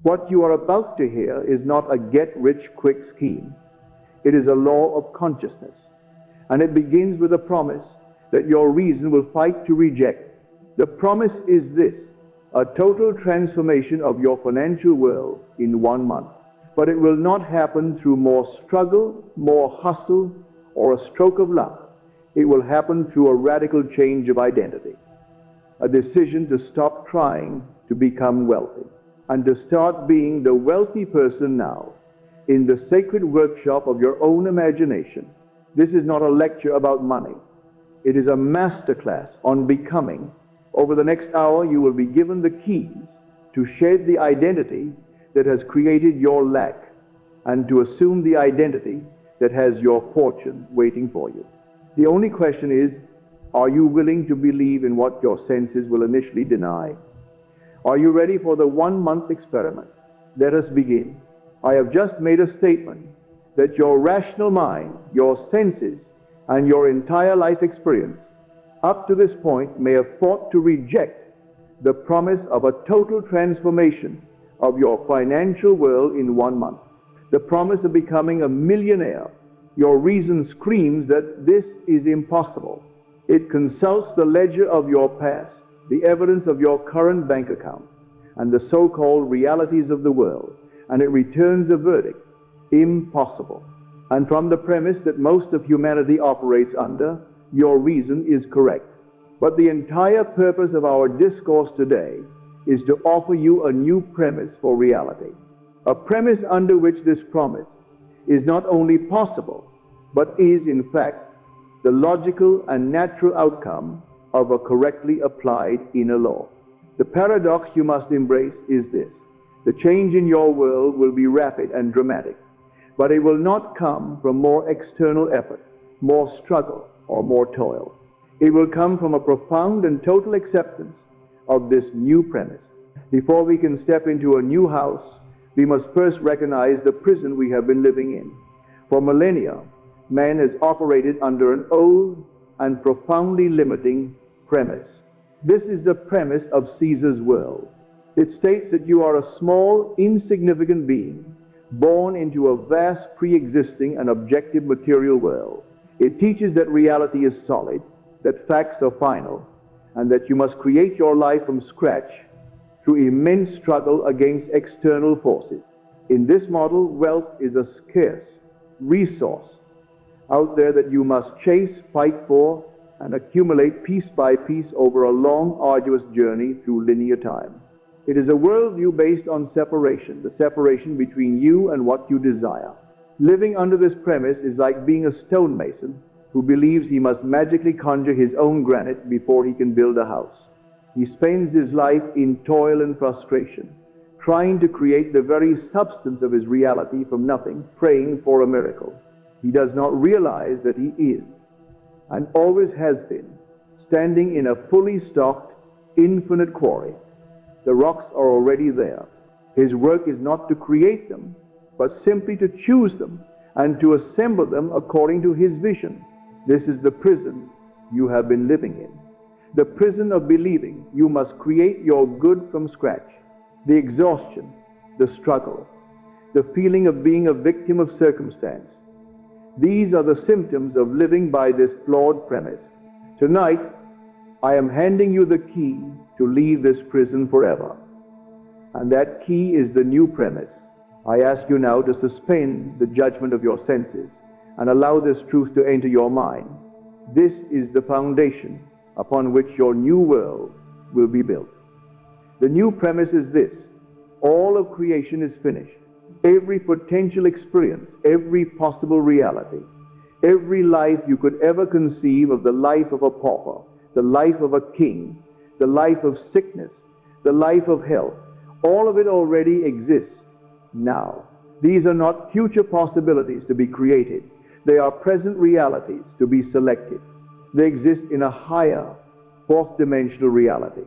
What you are about to hear is not a get-rich-quick scheme. It is a law of consciousness, and it begins with a promise that your reason will fight to reject. The promise is this: a total transformation of your financial world in 1 month. But it will not happen through more struggle, more hustle, or a stroke of luck. It will happen through a radical change of identity, a decision to stop trying to become wealthy and to start being the wealthy person now in the sacred workshop of your own imagination. This is not a lecture about money. It is a masterclass on becoming. Over the next hour, you will be given the keys to shed the identity that has created your lack and to assume the identity that has your fortune waiting for you. The only question is, are you willing to believe in what your senses will initially deny? Are you ready for the 1-month experiment? Let us begin. I have just made a statement that your rational mind, your senses, and your entire life experience up to this point may have fought to reject the promise of a total transformation of your financial world in 1 month. The promise of becoming a millionaire. Your reason screams that this is impossible. It consults the ledger of your past, the evidence of your current bank account, and the so-called realities of the world, and it returns a verdict: impossible. And from the premise that most of humanity operates under, your reason is correct. But the entire purpose of our discourse today is to offer you a new premise for reality, a premise under which this promise is not only possible, but is in fact the logical and natural outcome of a correctly applied inner law. The paradox you must embrace is this: the change in your world will be rapid and dramatic, but it will not come from more external effort, more struggle, or more toil. It will come from a profound and total acceptance of this new premise. Before we can step into a new house, we must first recognize the prison we have been living in. For millennia, man has operated under an old and profoundly limiting premise. This is the premise of Caesar's world. It states that you are a small, insignificant being, born into a vast, pre-existing and objective material world. It teaches that reality is solid, that facts are final, and that you must create your life from scratch through immense struggle against external forces. In this model, wealth is a scarce resource out there that you must chase, fight for, and accumulate piece by piece over a long, arduous journey through linear time. It is a worldview based on separation, the separation between you and what you desire. Living under this premise is like being a stonemason who believes he must magically conjure his own granite before he can build a house. He spends his life in toil and frustration, trying to create the very substance of his reality from nothing, praying for a miracle. He does not realize that he is, and always has been, standing in a fully stocked, infinite quarry. The rocks are already there. His work is not to create them, but simply to choose them and to assemble them according to his vision. This is the prison you have been living in. The prison of believing you must create your good from scratch. The exhaustion, the struggle, the feeling of being a victim of circumstance. These are the symptoms of living by this flawed premise. Tonight, I am handing you the key to leave this prison forever. And that key is the new premise. I ask you now to suspend the judgment of your senses and allow this truth to enter your mind. This is the foundation upon which your new world will be built. The new premise is this: all of creation is finished. Every potential experience, every possible reality, every life you could ever conceive of, the life of a pauper, the life of a king, the life of sickness, the life of health, all of it already exists now. These are not future possibilities to be created. They are present realities to be selected. They exist in a higher, fourth-dimensional reality.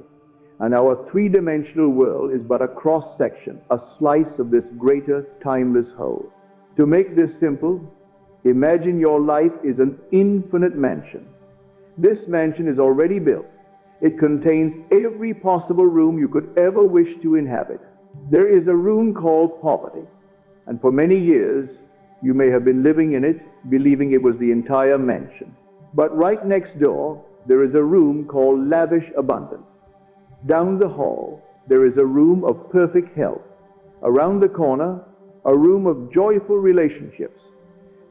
And our three-dimensional world is but a cross-section, a slice of this greater, timeless whole. To make this simple, imagine your life is an infinite mansion. This mansion is already built. It contains every possible room you could ever wish to inhabit. There is a room called poverty, and for many years you may have been living in it, believing it was the entire mansion. But right next door, there is a room called lavish abundance. Down the hall, there is a room of perfect health. Around the corner, a room of joyful relationships.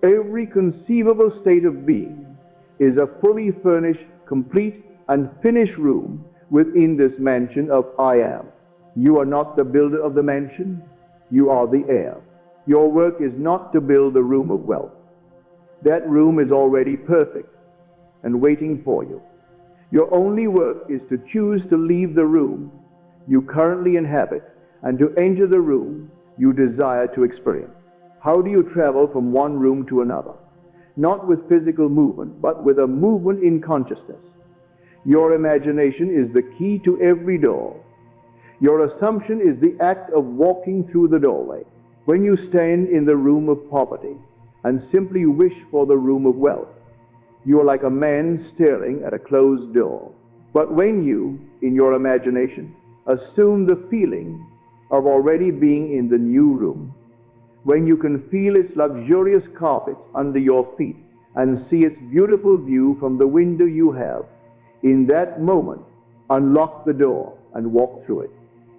Every conceivable state of being is a fully furnished, complete, and finished room within this mansion of I Am. You are not the builder of the mansion, you are the heir. Your work is not to build the room of wealth. That room is already perfect and waiting for you. Your only work is to choose to leave the room you currently inhabit and to enter the room you desire to experience. How do you travel from one room to another? Not with physical movement, but with a movement in consciousness. Your imagination is the key to every door. Your assumption is the act of walking through the doorway. When you stand in the room of poverty and simply wish for the room of wealth, you are like a man staring at a closed door. But when you, in your imagination, assume the feeling of already being in the new room, when you can feel its luxurious carpets under your feet and see its beautiful view from the window you have, in that moment, unlock the door and walk through it.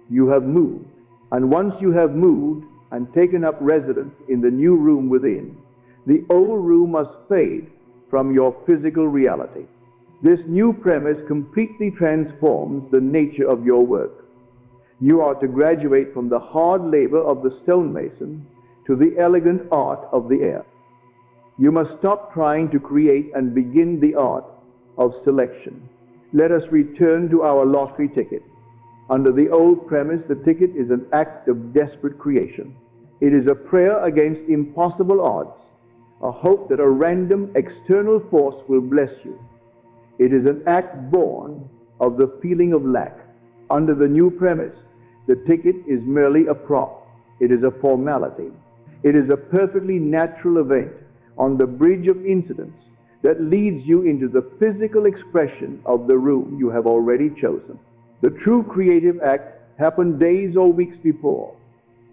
You have moved, and once you have moved and taken up residence in the new room within, the old room must fade from your physical reality. This new premise completely transforms the nature of your work. You are to graduate from the hard labor of the stonemason to the elegant art of the heir. You must stop trying to create and begin the art of selection. Let us return to our lottery ticket. Under the old premise, the ticket is an act of desperate creation. It is a prayer against impossible odds, a hope that a random external force will bless you. It is an act born of the feeling of lack. Under the new premise, the ticket is merely a prop. It is a formality. It is a perfectly natural event on the bridge of incidents that leads you into the physical expression of the room you have already chosen. The true creative act happened days or weeks before,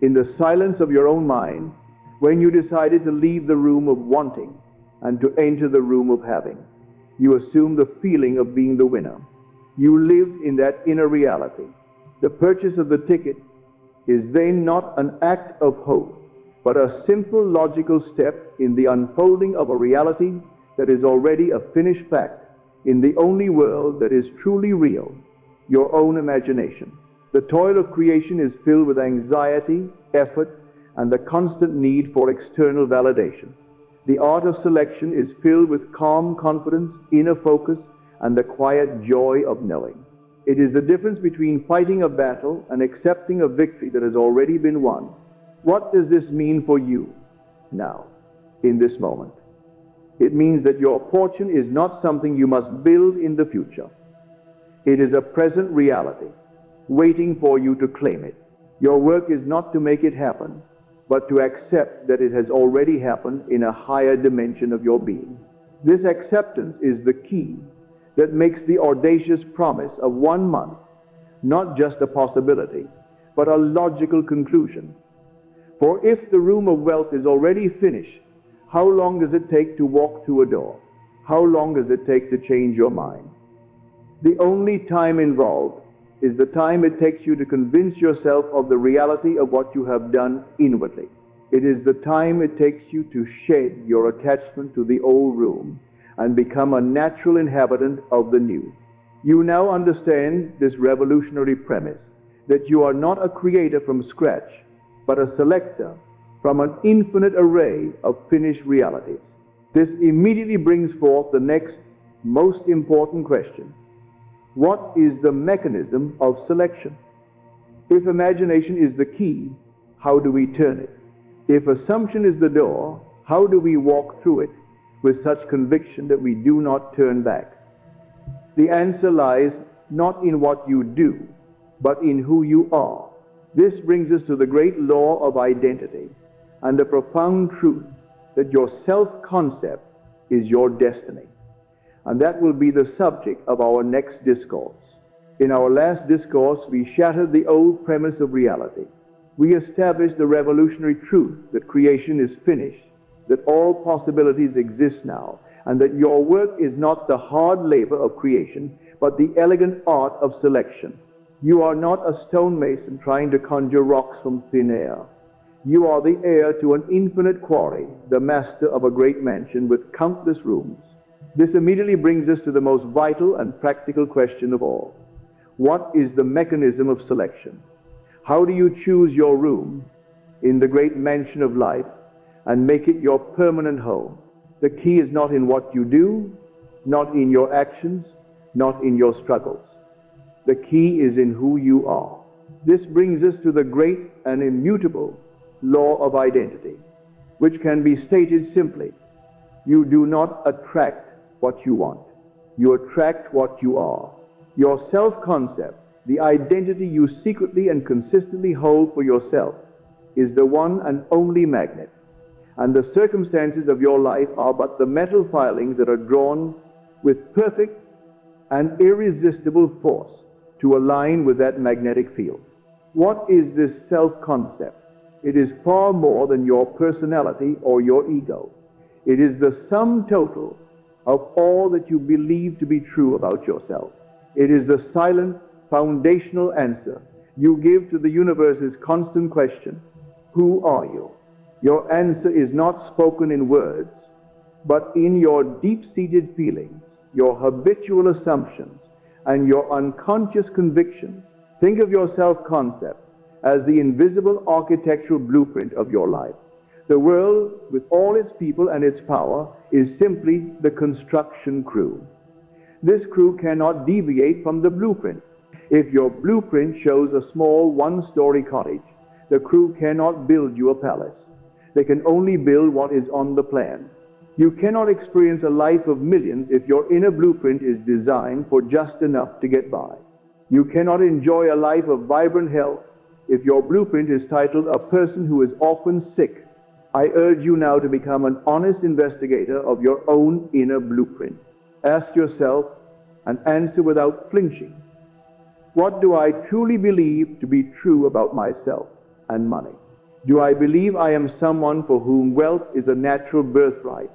in the silence of your own mind, when you decided to leave the room of wanting and to enter the room of having. You assumed the feeling of being the winner. You lived in that inner reality. The purchase of the ticket is then not an act of hope, but a simple logical step in the unfolding of a reality that is already a finished fact in the only world that is truly real, your own imagination. The toil of creation is filled with anxiety, effort, and the constant need for external validation. The art of selection is filled with calm confidence, inner focus, and the quiet joy of knowing. It is the difference between fighting a battle and accepting a victory that has already been won. What does this mean for you now, in this moment? It means that your fortune is not something you must build in the future. It is a present reality, waiting for you to claim it. Your work is not to make it happen, but to accept that it has already happened in a higher dimension of your being. This acceptance is the key that makes the audacious promise of 1 month not just a possibility, but a logical conclusion. For if the room of wealth is already finished, how long does it take to walk through a door? How long does it take to change your mind? The only time involved is the time it takes you to convince yourself of the reality of what you have done inwardly. It is the time it takes you to shed your attachment to the old room and become a natural inhabitant of the new. You now understand this revolutionary premise, that you are not a creator from scratch, but a selector from an infinite array of finished realities. This immediately brings forth the next most important question. What is the mechanism of selection? If imagination is the key, how do we turn it? If assumption is the door, how do we walk through it with such conviction that we do not turn back? The answer lies not in what you do, but in who you are. This brings us to the great law of identity and the profound truth that your self-concept is your destiny. And that will be the subject of our next discourse. In our last discourse, we shattered the old premise of reality. We establish the revolutionary truth that creation is finished, that all possibilities exist now, and that your work is not the hard labor of creation, but the elegant art of selection. You are not a stonemason trying to conjure rocks from thin air. You are the heir to an infinite quarry, the master of a great mansion with countless rooms. This immediately brings us to the most vital and practical question of all. What is the mechanism of selection? How do you choose your room in the great mansion of life and make it your permanent home? The key is not in what you do, not in your actions, not in your struggles. The key is in who you are. This brings us to the great and immutable law of identity, which can be stated simply. You do not attract what you want. You attract what you are. Your self-concept, the identity you secretly and consistently hold for yourself, is the one and only magnet. And the circumstances of your life are but the metal filings that are drawn with perfect and irresistible force to align with that magnetic field. What is this self-concept? It is far more than your personality or your ego. It is the sum total of all that you believe to be true about yourself. It is the silent, foundational answer you give to the universe's constant question, who are you? Your answer is not spoken in words, but in your deep-seated feelings, your habitual assumptions, and your unconscious convictions. Think of your self-concept as the invisible architectural blueprint of your life. The world, with all its people and its power, is simply the construction crew. This crew cannot deviate from the blueprint. If your blueprint shows a small one-story cottage, the crew cannot build you a palace. They can only build what is on the plan. You cannot experience a life of millions if your inner blueprint is designed for just enough to get by. You cannot enjoy a life of vibrant health if your blueprint is titled a person who is often sick. I urge you now to become an honest investigator of your own inner blueprint. Ask yourself and answer without flinching. What do I truly believe to be true about myself and money? Do I believe I am someone for whom wealth is a natural birthright,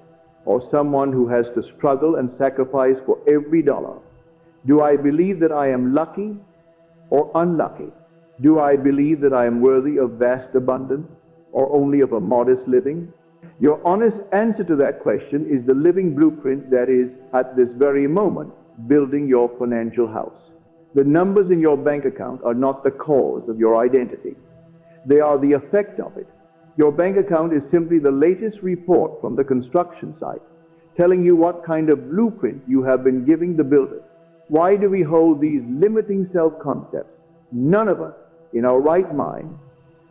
or someone who has to struggle and sacrifice for every dollar? Do I believe that I am lucky or unlucky? Do I believe that I am worthy of vast abundance or only of a modest living? Your honest answer to that question is the living blueprint that is, at this very moment, building your financial house. The numbers in your bank account are not the cause of your identity. They are the effect of it. Your bank account is simply the latest report from the construction site, telling you what kind of blueprint you have been giving the builder. Why do we hold these limiting self-concepts? None of us, in our right mind,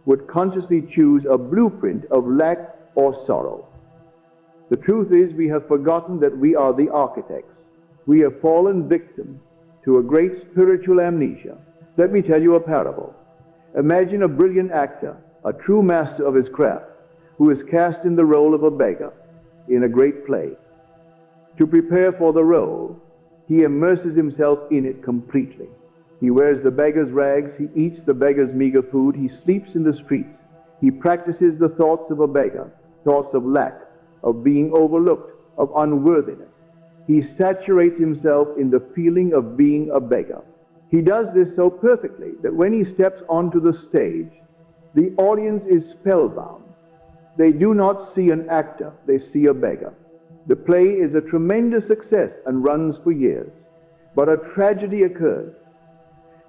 would consciously choose a blueprint of lack or sorrow. The truth is, we have forgotten that we are the architects. We have fallen victim to a great spiritual amnesia. Let me tell you a parable. Imagine a brilliant actor, a true master of his craft, who is cast in the role of a beggar in a great play. To prepare for the role, he immerses himself in it completely. He wears the beggar's rags, he eats the beggar's meager food, he sleeps in the streets. He practices the thoughts of a beggar, thoughts of lack, of being overlooked, of unworthiness. He saturates himself in the feeling of being a beggar. He does this so perfectly that when he steps onto the stage, the audience is spellbound. They do not see an actor, they see a beggar. The play is a tremendous success and runs for years. But a tragedy occurs.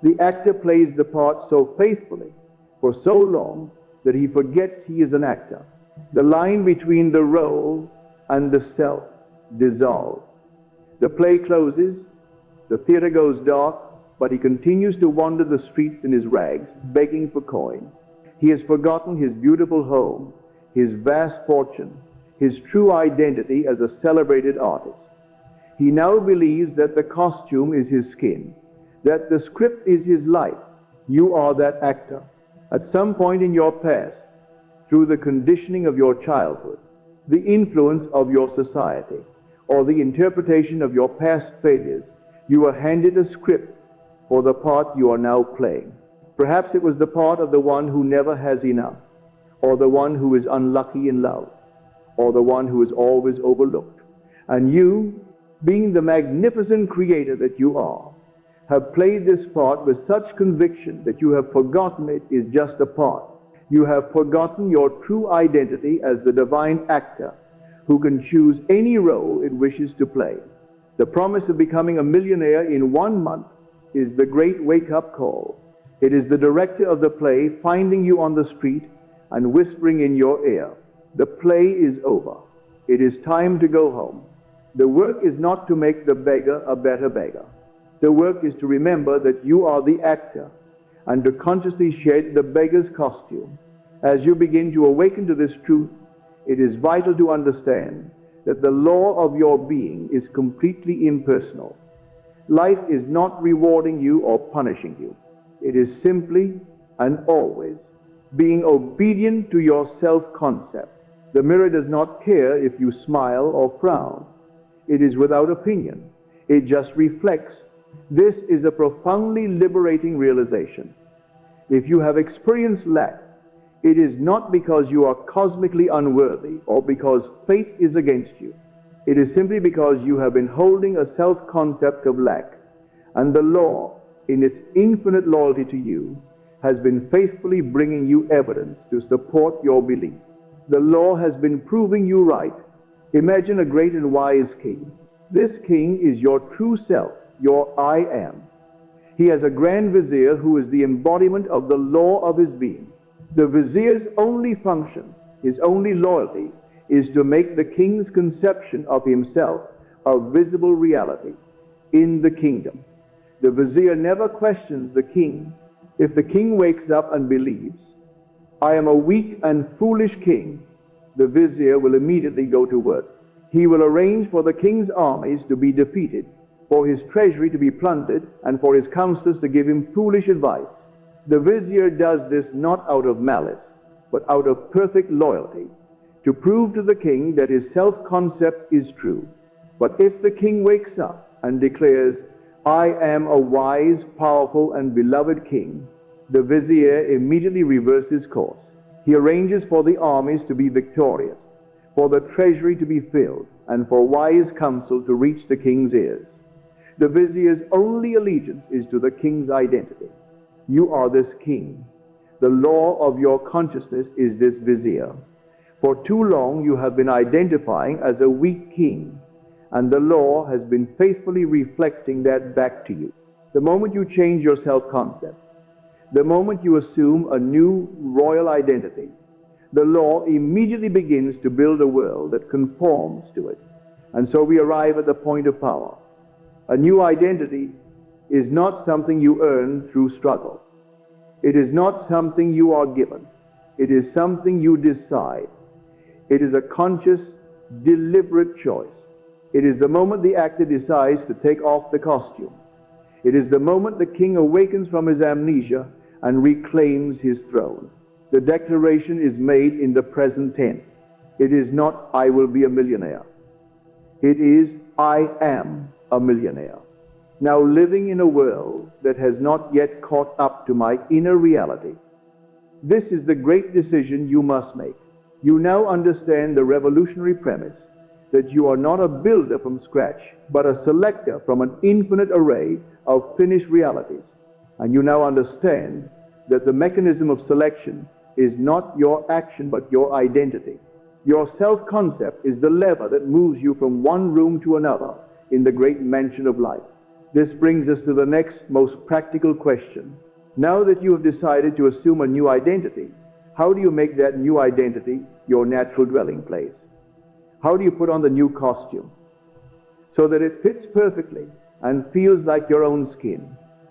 The actor plays the part so faithfully for so long that he forgets he is an actor. The line between the role and the self dissolves. The play closes, the theater goes dark, but he continues to wander the streets in his rags, begging for coin. He has forgotten his beautiful home, his vast fortune, his true identity as a celebrated artist. He now believes that the costume is his skin, that the script is his life. You are that actor. At some point in your past, through the conditioning of your childhood, the influence of your society, or the interpretation of your past failures, you were handed a script for the part you are now playing. Perhaps it was the part of the one who never has enough, or the one who is unlucky in love, or the one who is always overlooked. And you, being the magnificent creator that you are, have played this part with such conviction that you have forgotten it is just a part. You have forgotten your true identity as the divine actor who can choose any role it wishes to play. The promise of becoming a millionaire in 1 month is the great wake-up call. It is the director of the play finding you on the street and whispering in your ear, "The play is over. It is time to go home." The work is not to make the beggar a better beggar. The work is to remember that you are the actor and to consciously shed the beggar's costume. As you begin to awaken to this truth, it is vital to understand that the law of your being is completely impersonal. Life is not rewarding you or punishing you. It is simply and always being obedient to your self-concept. The mirror does not care if you smile or frown. It is without opinion. It just reflects. This is a profoundly liberating realization. If you have experienced lack, it is not because you are cosmically unworthy or because fate is against you. It is simply because you have been holding a self-concept of lack, and the law, in its infinite loyalty to you, has been faithfully bringing you evidence to support your belief. The law has been proving you right. Imagine a great and wise king. This king is your true self, your I am. He has a grand vizier who is the embodiment of the law of his being. The vizier's only function, his only loyalty, is to make the king's conception of himself a visible reality in the kingdom. The vizier never questions the king. If the king wakes up and believes, "I am a weak and foolish king," the vizier will immediately go to work. He will arrange for the king's armies to be defeated, for his treasury to be plundered, and for his counselors to give him foolish advice. The vizier does this not out of malice, but out of perfect loyalty, to prove to the king that his self-concept is true. But if the king wakes up and declares, "I am a wise, powerful, and beloved king," the vizier immediately reverses course. He arranges for the armies to be victorious, for the treasury to be filled, and for wise counsel to reach the king's ears. The vizier's only allegiance is to the king's identity. You are this king. The law of your consciousness is this vizier. For too long you have been identifying as a weak king, and the law has been faithfully reflecting that back to you. The moment you change your self-concept, the moment you assume a new royal identity, the law immediately begins to build a world that conforms to it. And so we arrive at the point of power. A new identity is not something you earn through struggle. It is not something you are given. It is something you decide. It is a conscious, deliberate choice. It is the moment the actor decides to take off the costume. It is the moment the king awakens from his amnesia and reclaims his throne. The declaration is made in the present tense. It is not, "I will be a millionaire." It is, "I am a millionaire." Now living in a world that has not yet caught up to my inner reality. This is the great decision you must make. You now understand the revolutionary premise that you are not a builder from scratch, but a selector from an infinite array of finished realities. And you now understand that the mechanism of selection is not your action, but your identity. Your self-concept is the lever that moves you from one room to another in the great mansion of life. This brings us to the next most practical question. Now that you have decided to assume a new identity, how do you make that new identity your natural dwelling place? How do you put on the new costume so that it fits perfectly and feels like your own skin?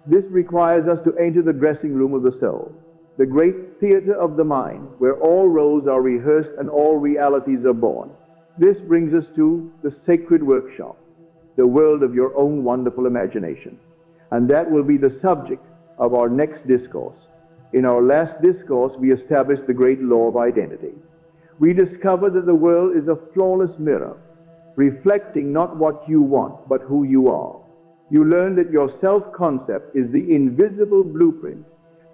This requires us to enter the dressing room of the soul, the great theater of the mind, where all roles are rehearsed and all realities are born. This brings us to the sacred workshop, the world of your own wonderful imagination. And that will be the subject of our next discourse. In our last discourse, we established the great law of identity. We discovered that the world is a flawless mirror, reflecting not what you want, but who you are. You learned that your self-concept is the invisible blueprint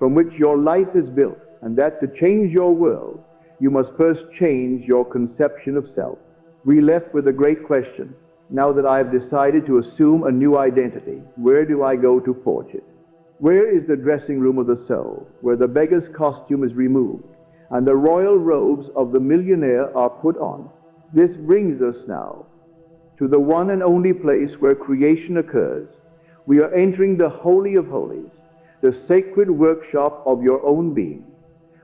from which your life is built, and that to change your world, you must first change your conception of self. We left with a great question. Now that I have decided to assume a new identity, where do I go to forge it? Where is the dressing room of the soul, where the beggar's costume is removed and the royal robes of the millionaire are put on? This brings us now to the one and only place where creation occurs. We are entering the Holy of Holies, the sacred workshop of your own being.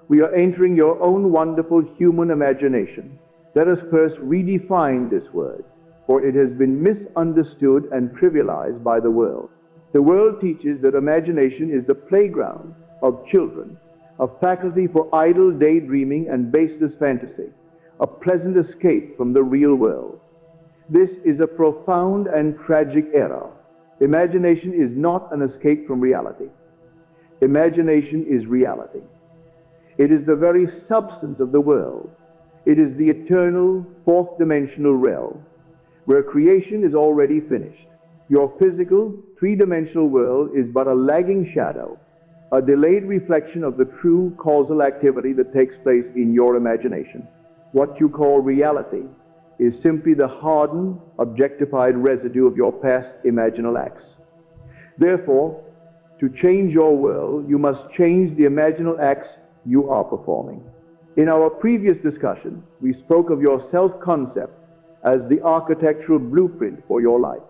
We are entering your own wonderful human imagination. Let us first redefine this word, for it has been misunderstood and trivialized by the world. The world teaches that imagination is the playground of children, a faculty for idle daydreaming and baseless fantasy, a pleasant escape from the real world. This is a profound and tragic error. Imagination is not an escape from reality. Imagination is reality. It is the very substance of the world. It is the eternal, fourth-dimensional realm, where creation is already finished. Your physical, three-dimensional world is but a lagging shadow, a delayed reflection of the true causal activity that takes place in your imagination. What you call reality is simply the hardened, objectified residue of your past imaginal acts. Therefore, to change your world, you must change the imaginal acts you are performing. In our previous discussion, we spoke of your self-concept as the architectural blueprint for your life.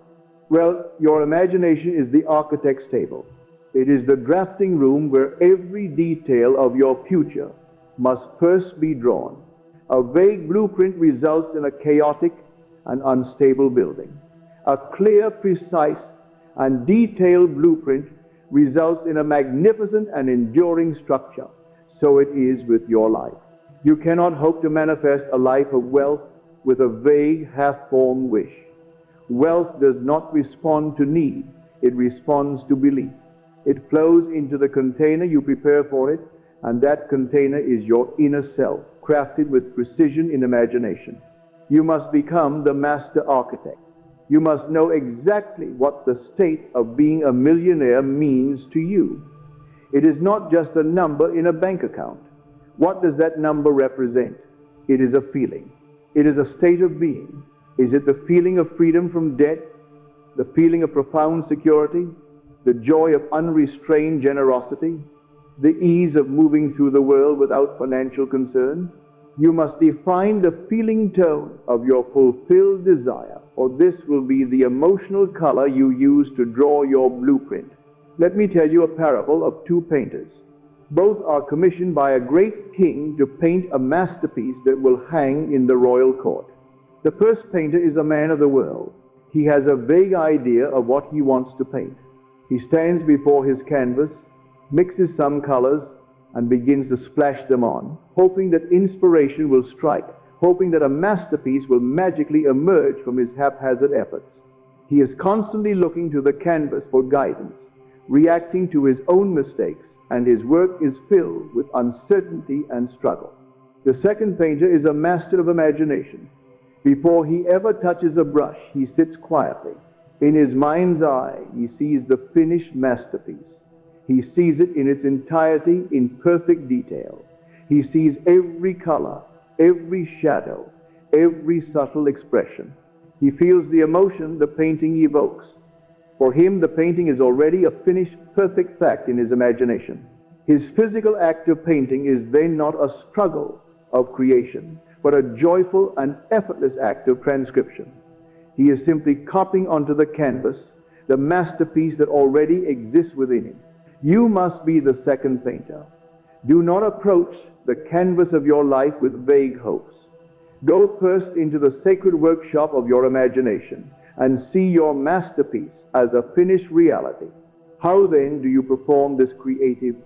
Well, your imagination is the architect's table. It is the drafting room where every detail of your future must first be drawn. A vague blueprint results in a chaotic and unstable building. A clear, precise, and detailed blueprint results in a magnificent and enduring structure. So it is with your life. You cannot hope to manifest a life of wealth with a vague, half-formed wish. Wealth does not respond to need, it responds to belief. It flows into the container you prepare for it, and that container is your inner self, crafted with precision in imagination. You must become the master architect. You must know exactly what the state of being a millionaire means to you. It is not just a number in a bank account. What does that number represent? It is a feeling. It is a state of being. Is it the feeling of freedom from debt, the feeling of profound security, the joy of unrestrained generosity, the ease of moving through the world without financial concern? You must define the feeling tone of your fulfilled desire, or this will be the emotional color you use to draw your blueprint. Let me tell you a parable of two painters. Both are commissioned by a great king to paint a masterpiece that will hang in the royal court. The first painter is a man of the world. He has a vague idea of what he wants to paint. He stands before his canvas, mixes some colors, and begins to splash them on, hoping that inspiration will strike, hoping that a masterpiece will magically emerge from his haphazard efforts. He is constantly looking to the canvas for guidance, reacting to his own mistakes, and his work is filled with uncertainty and struggle. The second painter is a master of imagination. Before he ever touches a brush, he sits quietly. In his mind's eye, he sees the finished masterpiece. He sees it in its entirety, in perfect detail. He sees every color, every shadow, every subtle expression. He feels the emotion the painting evokes. For him, the painting is already a finished, perfect fact in his imagination. His physical act of painting is then not a struggle of creation, but a joyful and effortless act of transcription. He is simply copying onto the canvas the masterpiece that already exists within him. You must be the second painter. Do not approach the canvas of your life with vague hopes. Go first into the sacred workshop of your imagination and see your masterpiece as a finished reality. How then do you perform this creative,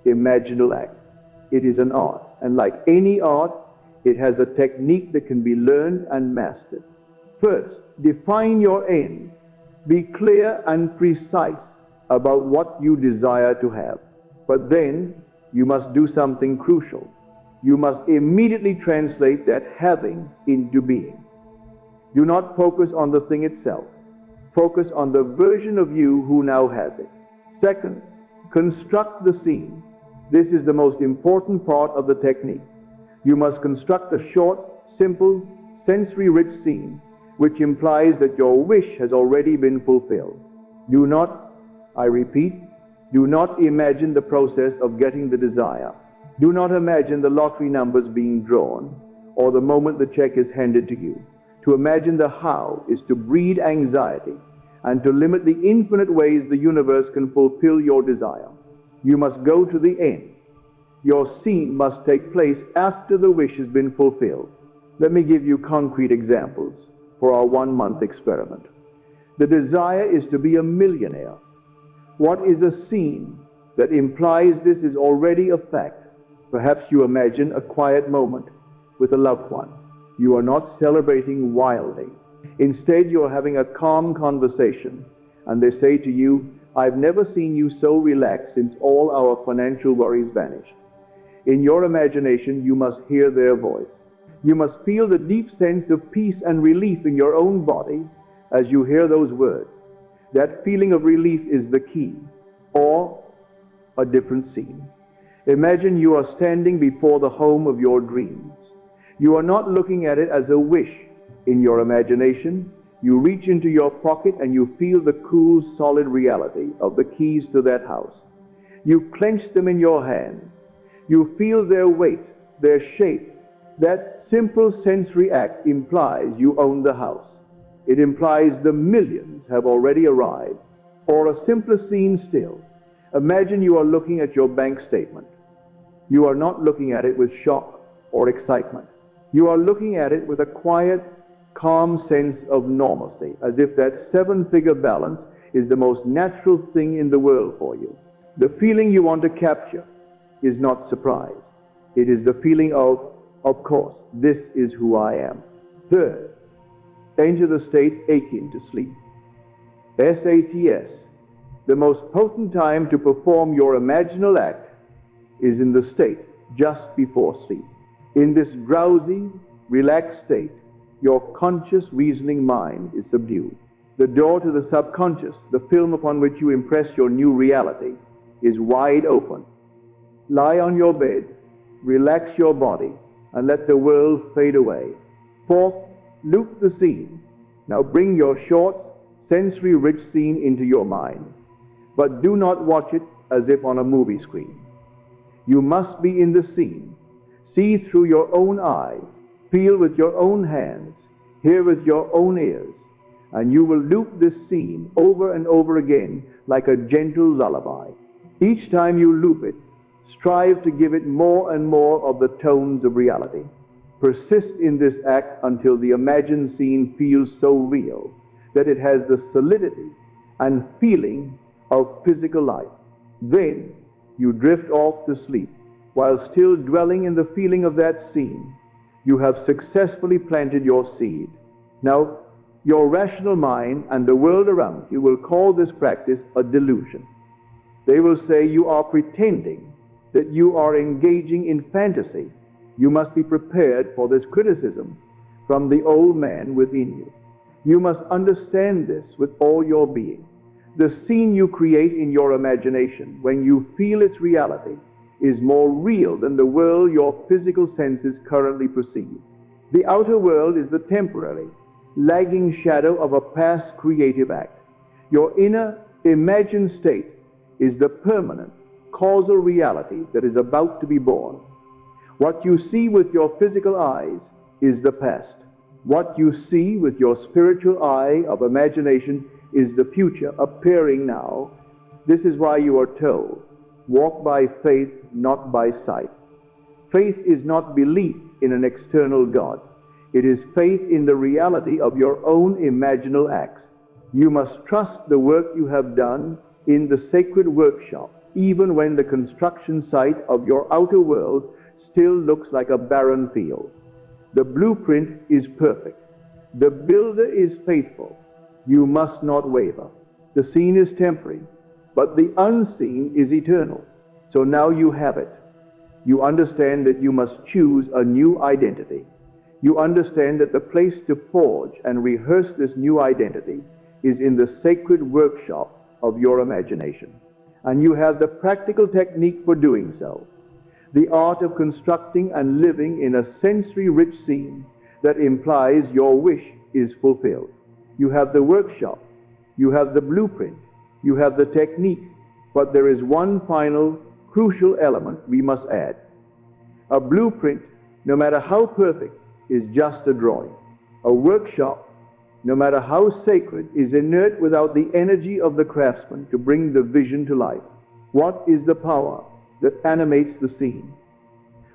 imaginal act? It is an art, and like any art, it has a technique that can be learned and mastered. First, define your end. Be clear and precise about what you desire to have. But then, you must do something crucial. You must immediately translate that having into being. Do not focus on the thing itself. Focus on the version of you who now has it. Second, construct the scene. This is the most important part of the technique. You must construct a short, simple, sensory-rich scene which implies that your wish has already been fulfilled. Do not, I repeat, do not imagine the process of getting the desire. Do not imagine the lottery numbers being drawn or the moment the check is handed to you. To imagine the how is to breed anxiety and to limit the infinite ways the universe can fulfill your desire. You must go to the end. Your scene must take place after the wish has been fulfilled. Let me give you concrete examples for our 1-month experiment. The desire is to be a millionaire. What is a scene that implies this is already a fact? Perhaps you imagine a quiet moment with a loved one. You are not celebrating wildly. Instead, you are having a calm conversation, and they say to you, "I've never seen you so relaxed since all our financial worries vanished." In your imagination, you must hear their voice. You must feel the deep sense of peace and relief in your own body as you hear those words. That feeling of relief is the key. Or a different scene. Imagine you are standing before the home of your dreams. You are not looking at it as a wish. In your imagination, you reach into your pocket and you feel the cool, solid reality of the keys to that house. You clench them in your hand. You feel their weight, their shape. That simple sensory act implies you own the house. It implies the millions have already arrived. Or a simpler scene still. Imagine you are looking at your bank statement. You are not looking at it with shock or excitement. You are looking at it with a quiet, calm sense of normalcy, as if that 7-figure balance is the most natural thing in the world for you. The feeling you want to capture is not surprise. It is the feeling of course, this is who I am. Third, enter the state akin to sleep. SATS, the most potent time to perform your imaginal act is in the state just before sleep. In this drowsy, relaxed state, your conscious reasoning mind is subdued. The door to the subconscious, the film upon which you impress your new reality, is wide open. Lie on your bed, relax your body, and let the world fade away. Fourth, loop the scene. Now bring your short, sensory-rich scene into your mind, but do not watch it as if on a movie screen. You must be in the scene. See through your own eyes, feel with your own hands, hear with your own ears, and you will loop this scene over and over again like a gentle lullaby. Each time you loop it, strive to give it more and more of the tones of reality. Persist in this act until the imagined scene feels so real that it has the solidity and feeling of physical life. Then you drift off to sleep. While still dwelling in the feeling of that scene, you have successfully planted your seed. Now, your rational mind and the world around you will call this practice a delusion. They will say you are pretending, that you are engaging in fantasy. You must be prepared for this criticism from the old man within you. You must understand this with all your being. The scene you create in your imagination, when you feel its reality, is more real than the world your physical senses currently perceive. The outer world is the temporary, lagging shadow of a past creative act. Your inner, imagined state is the permanent, causal reality that is about to be born. What you see with your physical eyes is the past. What you see with your spiritual eye of imagination is the future appearing now. This is why you are told, walk by faith, not by sight. Faith is not belief in an external God. It is faith in the reality of your own imaginal acts. You must trust the work you have done in the sacred workshop, even when the construction site of your outer world still looks like a barren field. The blueprint is perfect. The builder is faithful. You must not waver. The scene is temporary, but the unseen is eternal. So now you have it. You understand that you must choose a new identity. You understand that the place to forge and rehearse this new identity is in the sacred workshop of your imagination. and you have the practical technique for doing so. The art of constructing and living in a sensory-rich scene that implies your wish is fulfilled. You have the workshop, you have the blueprint, you have the technique, but there is one final crucial element we must add. A blueprint, no matter how perfect, is just a drawing. A workshop, no matter how sacred, is inert without the energy of the craftsman to bring the vision to life. What is the power that animates the scene?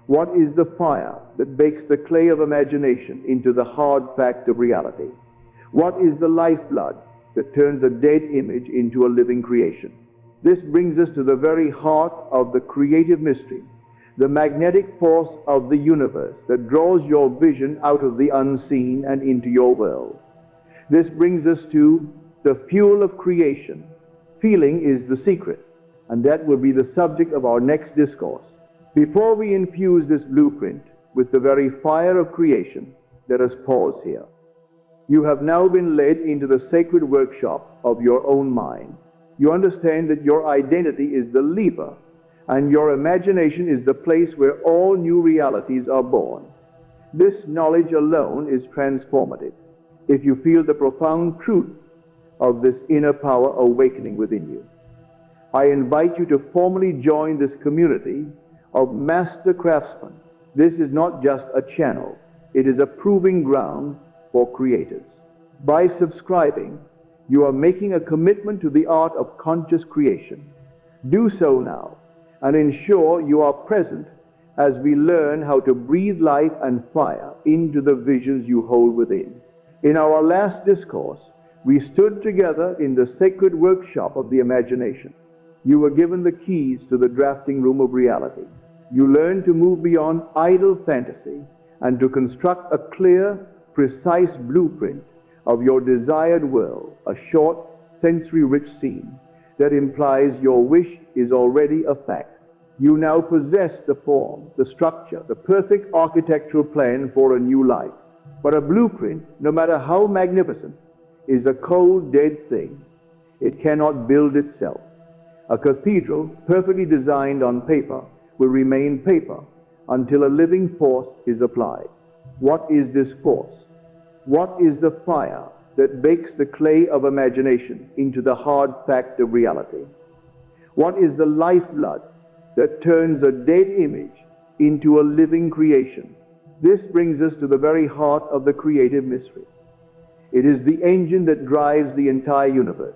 What is the fire that bakes the clay of imagination into the hard fact of reality? What is the lifeblood that turns a dead image into a living creation? This brings us to the very heart of the creative mystery, the magnetic force of the universe that draws your vision out of the unseen and into your world. This brings us to the fuel of creation. Feeling is the secret, and that will be the subject of our next discourse. Before we infuse this blueprint with the very fire of creation, let us pause here. You have now been led into the sacred workshop of your own mind. You understand that your identity is the lever, and your imagination is the place where all new realities are born. This knowledge alone is transformative if you feel the profound truth of this inner power awakening within you. I invite you to formally join this community of master craftsmen. This is not just a channel, it is a proving ground for creators. By subscribing, you are making a commitment to the art of conscious creation. Do so now, and ensure you are present as we learn how to breathe life and fire into the visions you hold within. In our last discourse, we stood together in the sacred workshop of the imagination. You were given the keys to the drafting room of reality. You learned to move beyond idle fantasy and to construct a clear, precise blueprint of your desired world, a short, sensory-rich scene that implies your wish is already a fact. You now possess the form, the structure, the perfect architectural plan for a new life. But a blueprint, no matter how magnificent, is a cold, dead thing. It cannot build itself. A cathedral, perfectly designed on paper, will remain paper until a living force is applied. What is this force? What is the fire that bakes the clay of imagination into the hard fact of reality? What is the lifeblood that turns a dead image into a living creation? This brings us to the very heart of the creative mystery. It is the engine that drives the entire universe.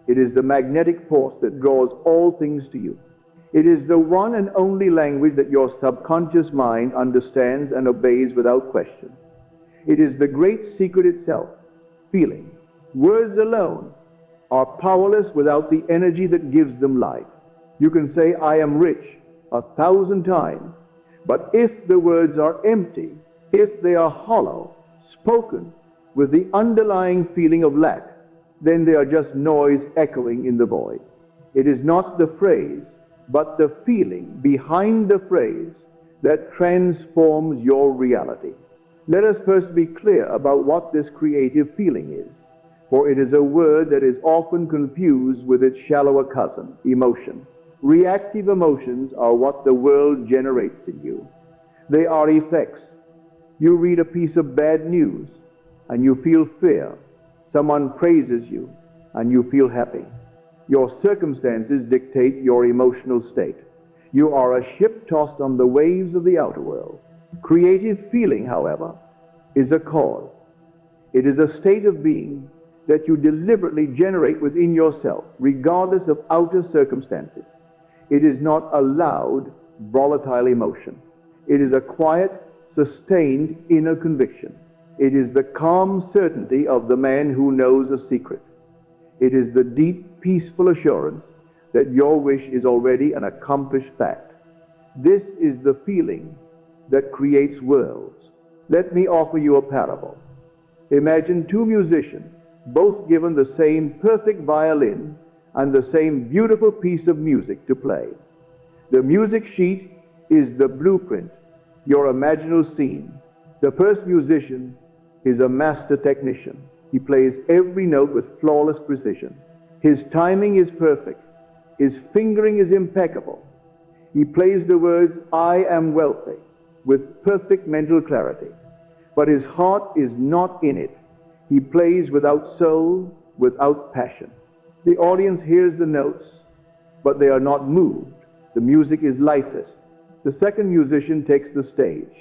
It is the magnetic force that draws all things to you. It is the one and only language that your subconscious mind understands and obeys without question. It is the great secret itself, feeling. Words alone are powerless without the energy that gives them life. You can say, "I am rich," 1,000 times, but if the words are empty, if they are hollow, spoken with the underlying feeling of lack, then they are just noise echoing in the void. It is not the phrase, but the feeling behind the phrase that transforms your reality. Let us first be clear about what this creative feeling is, for it is a word that is often confused with its shallower cousin, emotion. Reactive emotions are what the world generates in you. They are effects. You read a piece of bad news and you feel fear. Someone praises you and you feel happy. Your circumstances dictate your emotional state. You are a ship tossed on the waves of the outer world. Creative feeling, however, is a cause. It is a state of being that you deliberately generate within yourself, regardless of outer circumstances. It is not a loud, volatile emotion. It is a quiet, sustained inner conviction. It is the calm certainty of the man who knows a secret. It is the deep, peaceful assurance that your wish is already an accomplished fact. This is the feeling that creates worlds. Let me offer you a parable. Imagine two musicians, both given the same perfect violin and the same beautiful piece of music to play. The music sheet is the blueprint, your imaginal scene. The first musician is a master technician. He plays every note with flawless precision. His timing is perfect. His fingering is impeccable. He plays the words, "I am wealthy," with perfect mental clarity. But his heart is not in it. He plays without soul, without passion. The audience hears the notes, but they are not moved. The music is lifeless. The second musician takes the stage.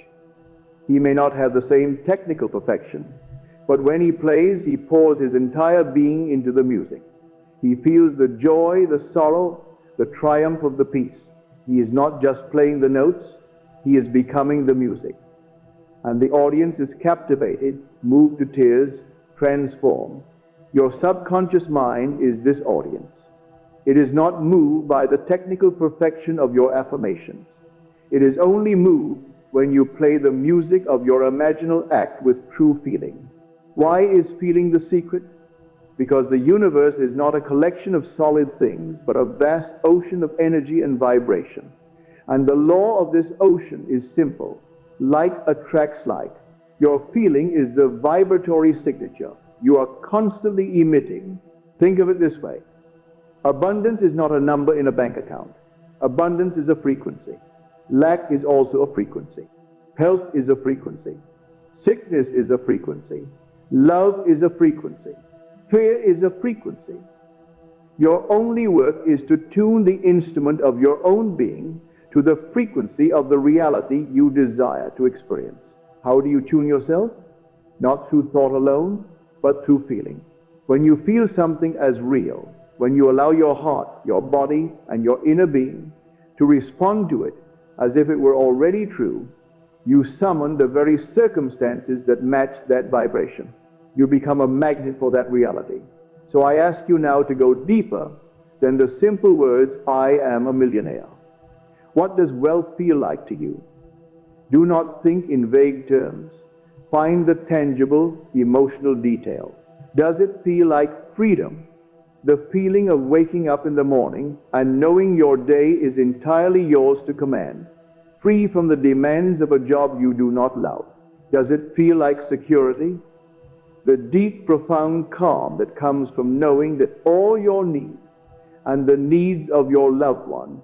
He may not have the same technical perfection, but when he plays, he pours his entire being into the music. He feels the joy, the sorrow, the triumph of the piece. He is not just playing the notes, he is becoming the music. And the audience is captivated, moved to tears, transformed. Your subconscious mind is this audience. It is not moved by the technical perfection of your affirmations. It is only moved when you play the music of your imaginal act with true feeling. Why is feeling the secret? Because the universe is not a collection of solid things, but a vast ocean of energy and vibration. And the law of this ocean is simple. Like attracts like. Your feeling is the vibratory signature you are constantly emitting. Think of it this way. Abundance is not a number in a bank account. Abundance is a frequency. Lack is also a frequency. Health is a frequency. Sickness is a frequency. Love is a frequency. Fear is a frequency. Your only work is to tune the instrument of your own being to the frequency of the reality you desire to experience. How do you tune yourself? Not through thought alone, but through feeling. When you feel something as real, when you allow your heart, your body, and your inner being to respond to it as if it were already true, you summon the very circumstances that match that vibration. You become a magnet for that reality. So I ask you now to go deeper than the simple words, "I am a millionaire." What does wealth feel like to you? Do not think in vague terms. Find the tangible, emotional detail. Does it feel like freedom? The feeling of waking up in the morning and knowing your day is entirely yours to command, free from the demands of a job you do not love. Does it feel like security? The deep, profound calm that comes from knowing that all your needs and the needs of your loved one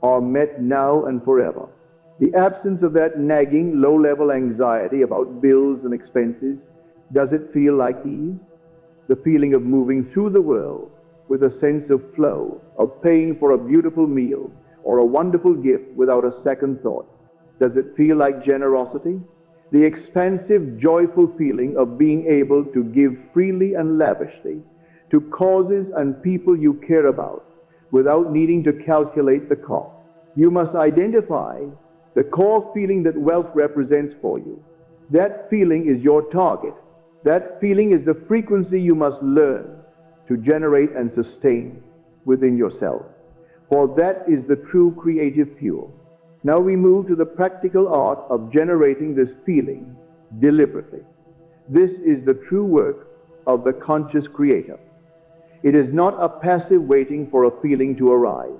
are met now and forever. The absence of that nagging, low-level anxiety about bills and expenses. Does it feel like ease? The feeling of moving through the world with a sense of flow, of paying for a beautiful meal or a wonderful gift without a second thought. Does it feel like generosity? The expansive, joyful feeling of being able to give freely and lavishly to causes and people you care about without needing to calculate the cost. You must identify the core feeling that wealth represents for you. That feeling is your target. That feeling is the frequency you must learn to generate and sustain within yourself. For that is the true creative fuel. Now we move to the practical art of generating this feeling deliberately. This is the true work of the conscious creator. It is not a passive waiting for a feeling to arise.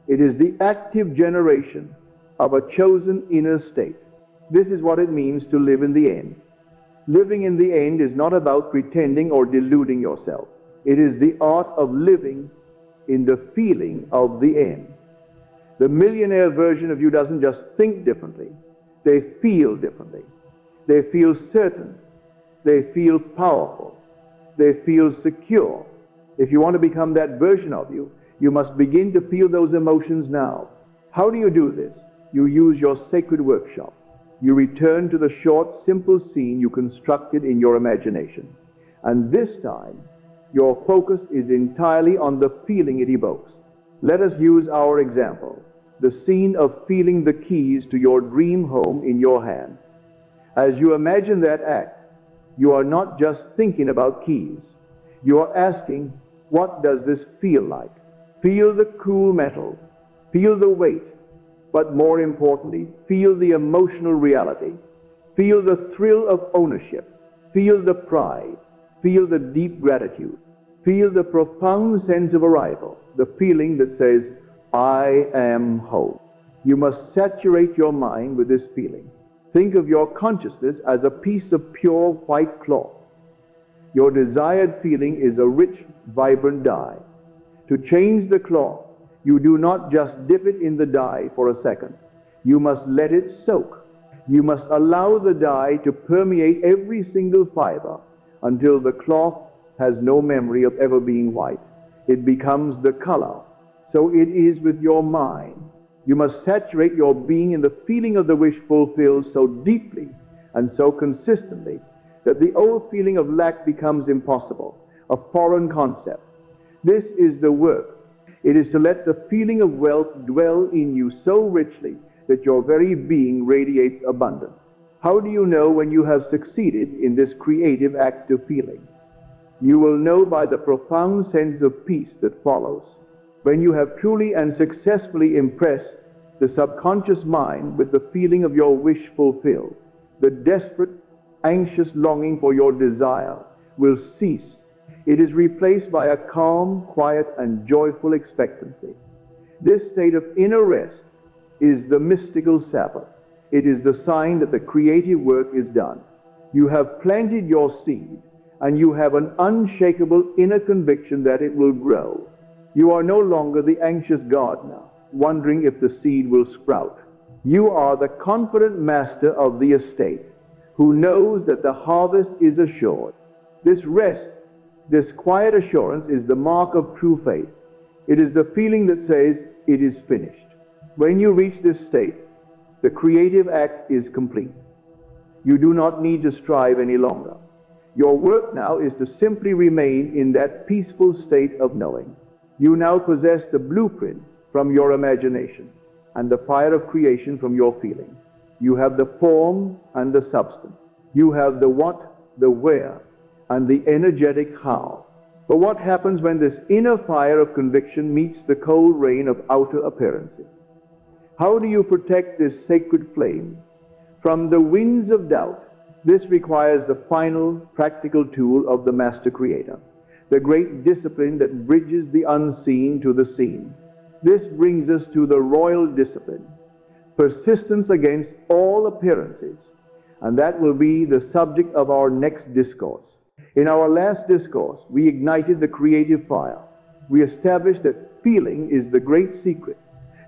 It is the active generation of a chosen inner state. This is what it means to live in the end. Living in the end is not about pretending or deluding yourself. It is the art of living in the feeling of the end. The millionaire version of you doesn't just think differently. They feel differently. They feel certain. They feel powerful. They feel secure. If you want to become that version of you, you must begin to feel those emotions now. How do you do this? You use your sacred workshop. You return to the short, simple scene you constructed in your imagination. And this time, your focus is entirely on the feeling it evokes. Let us use our example, the scene of feeling the keys to your dream home in your hand. As you imagine that act, you are not just thinking about keys. You are asking, what does this feel like? Feel the cool metal. Feel the weight. But more importantly, feel the emotional reality. Feel the thrill of ownership. Feel the pride. Feel the deep gratitude. Feel the profound sense of arrival, the feeling that says, I am whole. You must saturate your mind with this feeling. Think of your consciousness as a piece of pure white cloth. Your desired feeling is a rich, vibrant dye. To change the cloth, You do not just dip it in the dye for a second. You must let it soak. You must allow the dye to permeate every single fiber until the cloth has no memory of ever being white. It becomes the color. So it is with your mind. You must saturate your being in the feeling of the wish fulfilled so deeply and so consistently that the old feeling of lack becomes impossible, a foreign concept. This is the work. It is to let the feeling of wealth dwell in you so richly that your very being radiates abundance. How do you know when you have succeeded in this creative act of feeling? You will know by the profound sense of peace that follows. When you have truly and successfully impressed the subconscious mind with the feeling of your wish fulfilled, the desperate, anxious longing for your desire will cease. It is replaced by a calm, quiet, and joyful expectancy. This state of inner rest is the mystical Sabbath. It is the sign that the creative work is done. You have planted your seed, and you have an unshakable inner conviction that it will grow. You are no longer the anxious gardener, wondering if the seed will sprout. You are the confident master of the estate, who knows that the harvest is assured. This rest, this quiet assurance is the mark of true faith. It is the feeling that says, it is finished. When you reach this state, the creative act is complete. You do not need to strive any longer. Your work now is to simply remain in that peaceful state of knowing. You now possess the blueprint from your imagination and the fire of creation from your feeling. You have the form and the substance. You have the what, the where, and the energetic how. But what happens when this inner fire of conviction meets the cold rain of outer appearances? How do you protect this sacred flame from the winds of doubt? This requires the final practical tool of the Master Creator, the great discipline that bridges the unseen to the seen. This brings us to the royal discipline, persistence against all appearances, and that will be the subject of our next discourse. In our last discourse, we ignited the creative fire. We established that feeling is the great secret,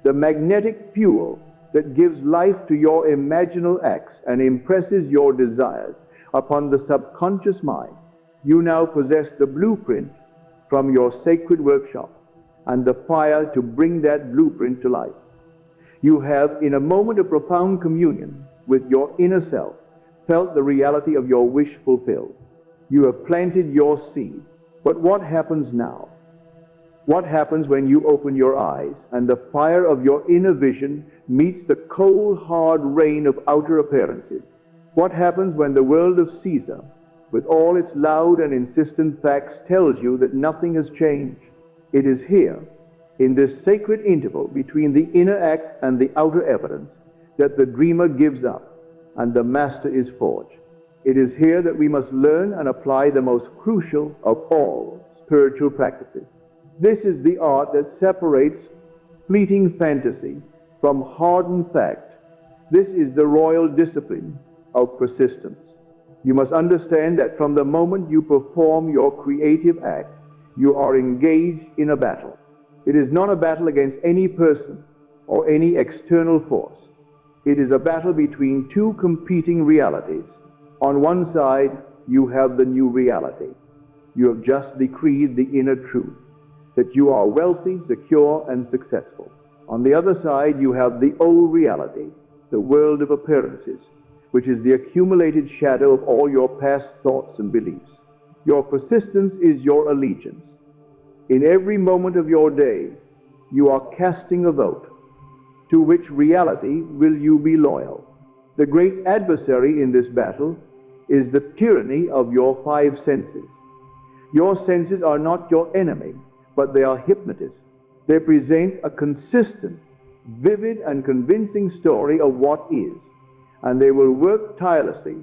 the magnetic fuel that gives life to your imaginal acts and impresses your desires upon the subconscious mind. You now possess the blueprint from your sacred workshop and the fire to bring that blueprint to life. You have, in a moment of profound communion with your inner self, felt the reality of your wish fulfilled. You have planted your seed. But what happens now? What happens when you open your eyes and the fire of your inner vision meets the cold, hard rain of outer appearances? What happens when the world of Caesar, with all its loud and insistent facts, tells you that nothing has changed? It is here, in this sacred interval between the inner act and the outer evidence, that the dreamer gives up and the master is forged. It is here that we must learn and apply the most crucial of all spiritual practices. This is the art that separates fleeting fantasy from hardened fact. This is the royal discipline of persistence. You must understand that from the moment you perform your creative act, you are engaged in a battle. It is not a battle against any person or any external force. It is a battle between two competing realities. On one side, you have the new reality. You have just decreed the inner truth, that you are wealthy, secure, and successful. On the other side, you have the old reality, the world of appearances, which is the accumulated shadow of all your past thoughts and beliefs. Your persistence is your allegiance. In every moment of your day, you are casting a vote. To which reality will you be loyal? The great adversary in this battle is the tyranny of your five senses. Your senses are not your enemy, but they are hypnotists. They present a consistent, vivid, and convincing story of what is, and they will work tirelessly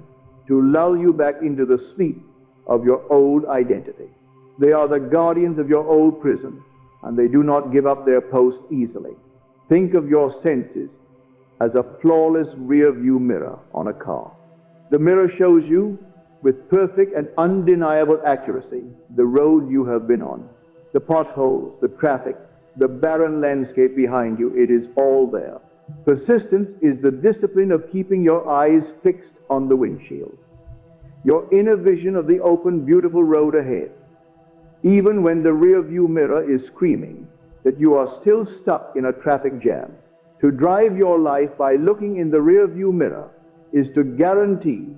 to lull you back into the sleep of your old identity. They are the guardians of your old prison, and they do not give up their post easily. Think of your senses as a flawless rear-view mirror on a car. The mirror shows you, with perfect and undeniable accuracy, the road you have been on, the potholes, the traffic, the barren landscape behind you. It is all there. Persistence is the discipline of keeping your eyes fixed on the windshield, your inner vision of the open, beautiful road ahead, even when the rear view mirror is screaming that you are still stuck in a traffic jam. To drive your life by looking in the rear view mirror is to guarantee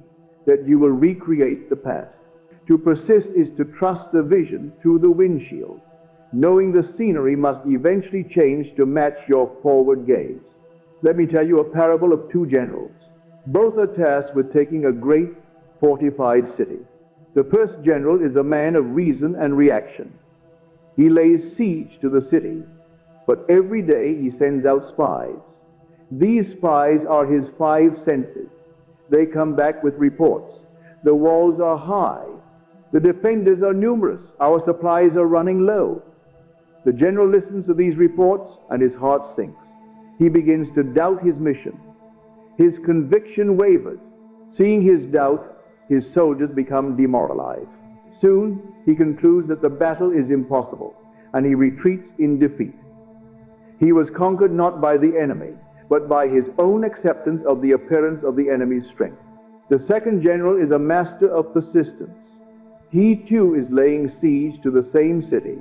that you will recreate the past. To persist is to trust the vision through the windshield, knowing the scenery must eventually change to match your forward gaze. Let me tell you a parable of two generals. Both are tasked with taking a great fortified city. The first general is a man of reason and reaction. He lays siege to the city, but every day he sends out spies. These spies are his five senses. They come back with reports. The walls are high. The defenders are numerous. Our supplies are running low. The general listens to these reports and his heart sinks. He begins to doubt his mission. His conviction wavers. Seeing his doubt, his soldiers become demoralized. Soon he concludes that the battle is impossible, and he retreats in defeat. He was conquered not by the enemy, but by his own acceptance of the appearance of the enemy's strength. The second general is a master of persistence. He too is laying siege to the same city,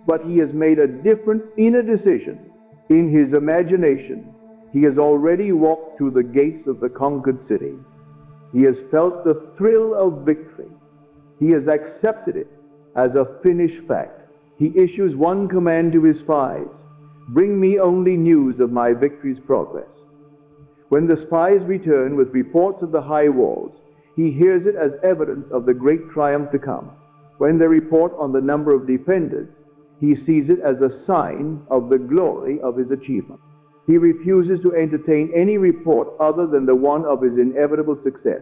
but he has made a different inner decision. In his imagination, he has already walked through the gates of the conquered city. He has felt the thrill of victory. He has accepted it as a finished fact. He issues one command to his spies: bring me only news of my victory's progress. When the spies return with reports of the high walls, he hears it as evidence of the great triumph to come. When they report on the number of defenders, he sees it as a sign of the glory of his achievement. He refuses to entertain any report other than the one of his inevitable success.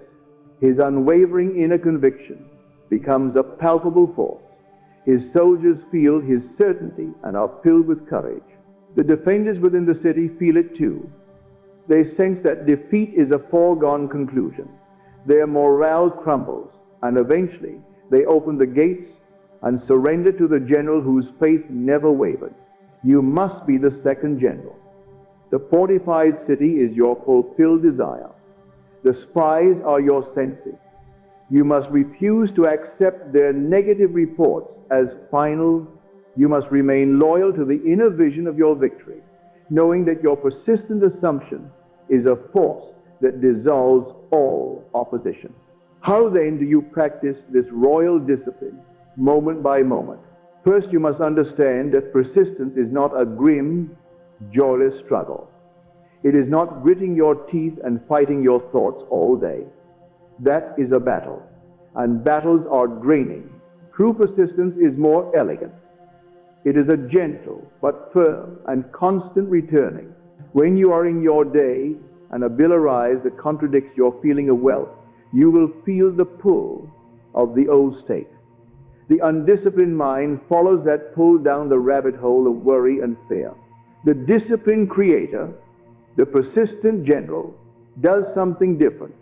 His unwavering inner conviction becomes a palpable force. His soldiers feel his certainty and are filled with courage. The defenders within the city feel it too. They sense that defeat is a foregone conclusion. Their morale crumbles, and eventually they open the gates and surrender to the general whose faith never wavered. You must be the second general. The fortified city is your fulfilled desire. The spies are your senses. You must refuse to accept their negative reports as final. You must remain loyal to the inner vision of your victory, knowing that your persistent assumption is a force that dissolves all opposition. How then do you practice this royal discipline moment by moment? First, you must understand that persistence is not a grim, joyless struggle. It is not gritting your teeth and fighting your thoughts all day. That is a battle, and battles are draining. True persistence is more elegant. It is a gentle but firm and constant returning. When you are in your day and a bill arrives that contradicts your feeling of wealth, you will feel the pull of the old state. The undisciplined mind follows that pull down the rabbit hole of worry and fear. The disciplined creator, the persistent general, does something different.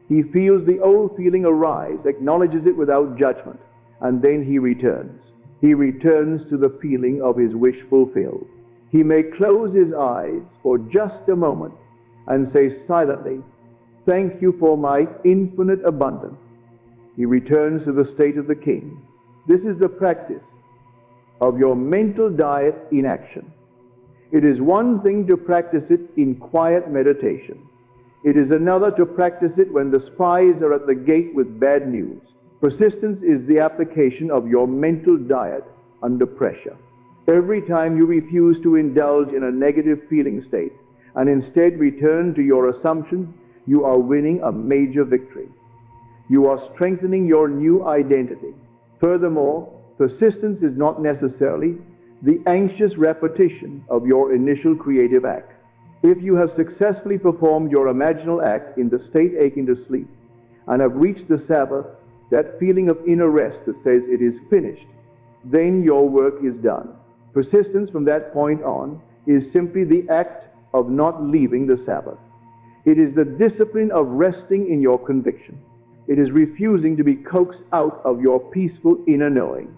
He feels the old feeling arise, acknowledges it without judgment, and then he returns. He returns to the feeling of his wish fulfilled. He may close his eyes for just a moment and say silently, "Thank you for my infinite abundance." He returns to the state of the king. This is the practice of your mental diet in action. It is one thing to practice it in quiet meditation. It is another to practice it when the spies are at the gate with bad news. Persistence is the application of your mental diet under pressure. Every time you refuse to indulge in a negative feeling state and instead return to your assumption, you are winning a major victory. You are strengthening your new identity. Furthermore, persistence is not necessarily the anxious repetition of your initial creative act. If you have successfully performed your imaginal act in the state akin to sleep and have reached the Sabbath, that feeling of inner rest that says it is finished, then your work is done. Persistence from that point on is simply the act of not leaving the Sabbath. It is the discipline of resting in your conviction. It is refusing to be coaxed out of your peaceful inner knowing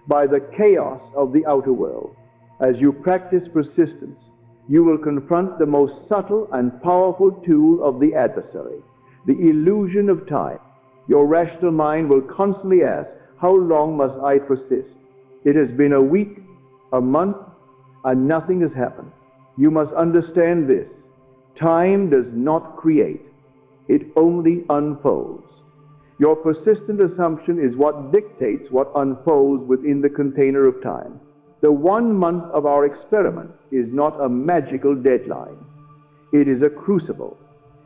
by the chaos of the outer world. As you practice persistence, you will confront the most subtle and powerful tool of the adversary, the illusion of time. Your rational mind will constantly ask, how long must I persist? It has been a week, a month, and nothing has happened. You must understand this. Time does not create. It only unfolds. Your persistent assumption is what dictates what unfolds within the container of time. The 1 month of our experiment is not a magical deadline. It is a crucible.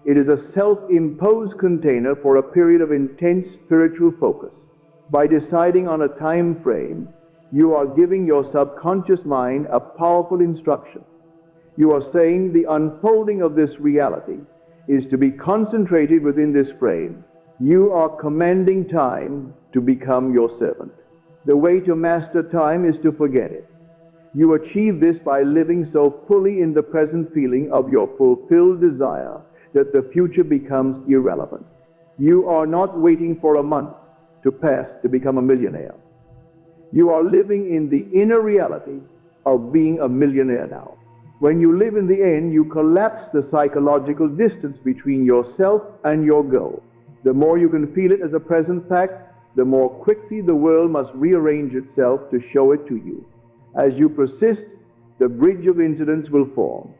It is a self-imposed container for a period of intense spiritual focus. By deciding on a time frame, you are giving your subconscious mind a powerful instruction. You are saying the unfolding of this reality is to be concentrated within this frame. You are commanding time to become your servant. The way to master time is to forget it. You achieve this by living so fully in the present feeling of your fulfilled desire that the future becomes irrelevant. You are not waiting for a month to pass to become a millionaire. You are living in the inner reality of being a millionaire now. When you live in the end, you collapse the psychological distance between yourself and your goal. The more you can feel it as a present fact, the more quickly the world must rearrange itself to show it to you. As you persist, the bridge of incidents will form.